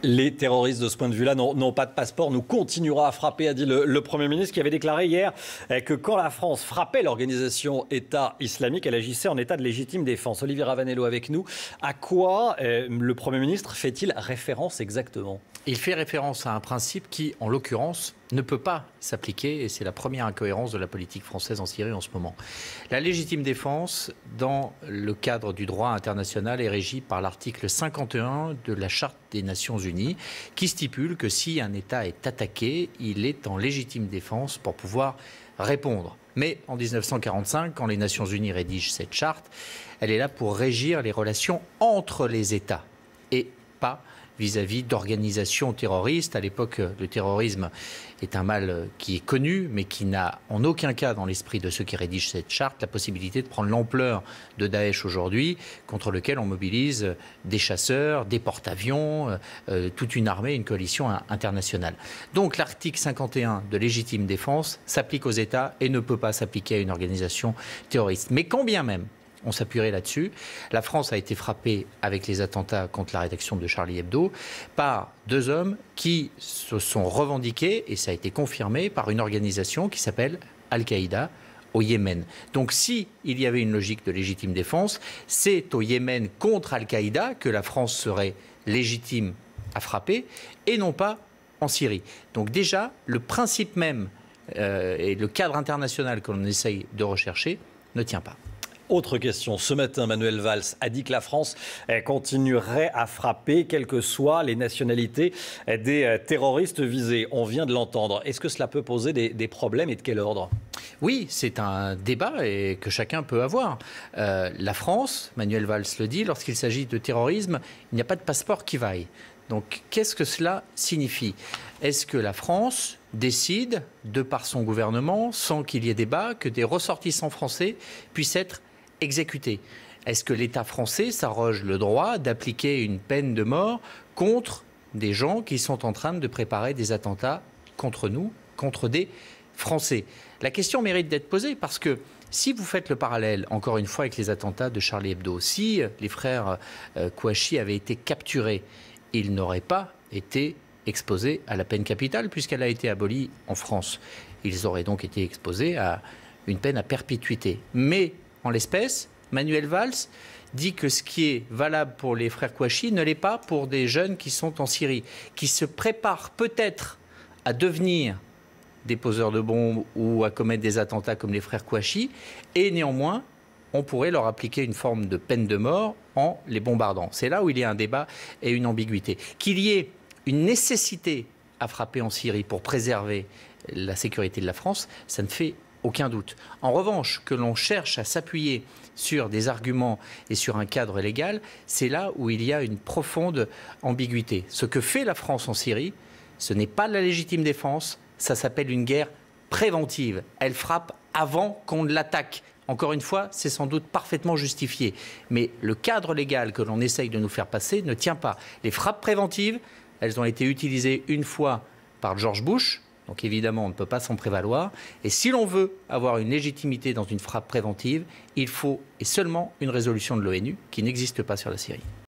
Les terroristes, de ce point de vue-là, n'ont pas de passeport. Nous continuerons à frapper, a dit le Premier ministre, qui avait déclaré hier que quand la France frappait l'organisation État islamique, elle agissait en état de légitime défense. Olivier Ravanello avec nous. À quoi le Premier ministre fait-il référence exactement ? Il fait référence à un principe qui, en l'occurrence, ne peut pas s'appliquer, et c'est la première incohérence de la politique française en Syrie en ce moment. La légitime défense, dans le cadre du droit international, est régie par l'article 51 de la Charte des Nations Unies, qui stipule que si un État est attaqué, il est en légitime défense pour pouvoir répondre. Mais en 1945, quand les Nations Unies rédigent cette charte, elle est là pour régir les relations entre les États et pas vis-à-vis d'organisations terroristes. À l'époque, le terrorisme est un mal qui est connu, mais qui n'a en aucun cas, dans l'esprit de ceux qui rédigent cette charte, la possibilité de prendre l'ampleur de Daesh aujourd'hui, contre lequel on mobilise des chasseurs, des porte-avions, toute une armée, une coalition internationale. Donc l'article 51 de légitime défense s'applique aux États et ne peut pas s'appliquer à une organisation terroriste. Mais quand bien même on s'appuierait là-dessus. La France a été frappée avec les attentats contre la rédaction de Charlie Hebdo par deux hommes qui se sont revendiqués, et ça a été confirmé, par une organisation qui s'appelle Al-Qaïda au Yémen. Donc si il y avait une logique de légitime défense, c'est au Yémen contre Al-Qaïda que la France serait légitime à frapper et non pas en Syrie. Donc déjà, le principe même et le cadre international que l'on essaye de rechercher ne tient pas. Autre question. Ce matin, Manuel Valls a dit que la France continuerait à frapper, quelles que soient les nationalités des terroristes visés. On vient de l'entendre. Est-ce que cela peut poser des problèmes et de quel ordre ? Oui, c'est un débat et que chacun peut avoir. La France, Manuel Valls le dit, lorsqu'il s'agit de terrorisme, il n'y a pas de passeport qui vaille. Donc, qu'est-ce que cela signifie ? Est-ce que la France décide, de par son gouvernement, sans qu'il y ait débat, que des ressortissants français puissent être exécutés ? Est-ce que l'État français s'arroge le droit d'appliquer une peine de mort contre des gens qui sont en train de préparer des attentats contre nous, contre des Français ? La question mérite d'être posée parce que si vous faites le parallèle, encore une fois, avec les attentats de Charlie Hebdo, si les frères Kouachi avaient été capturés, ils n'auraient pas été exposés à la peine capitale puisqu'elle a été abolie en France. Ils auraient donc été exposés à une peine à perpétuité. Mais en l'espèce, Manuel Valls dit que ce qui est valable pour les frères Kouachi ne l'est pas pour des jeunes qui sont en Syrie, qui se préparent peut-être à devenir des poseurs de bombes ou à commettre des attentats comme les frères Kouachi, et néanmoins, on pourrait leur appliquer une forme de peine de mort en les bombardant. C'est là où il y a un débat et une ambiguïté. Qu'il y ait une nécessité à frapper en Syrie pour préserver la sécurité de la France, ça ne fait aucun doute. En revanche, que l'on cherche à s'appuyer sur des arguments et sur un cadre légal, c'est là où il y a une profonde ambiguïté. Ce que fait la France en Syrie, ce n'est pas de la légitime défense, ça s'appelle une guerre préventive. Elle frappe avant qu'on ne l'attaque. Encore une fois, c'est sans doute parfaitement justifié. Mais le cadre légal que l'on essaye de nous faire passer ne tient pas. Les frappes préventives, elles ont été utilisées une fois par George Bush. Donc évidemment, on ne peut pas s'en prévaloir. Et si l'on veut avoir une légitimité dans une frappe préventive, il faut et seulement une résolution de l'ONU qui n'existe pas sur la Syrie.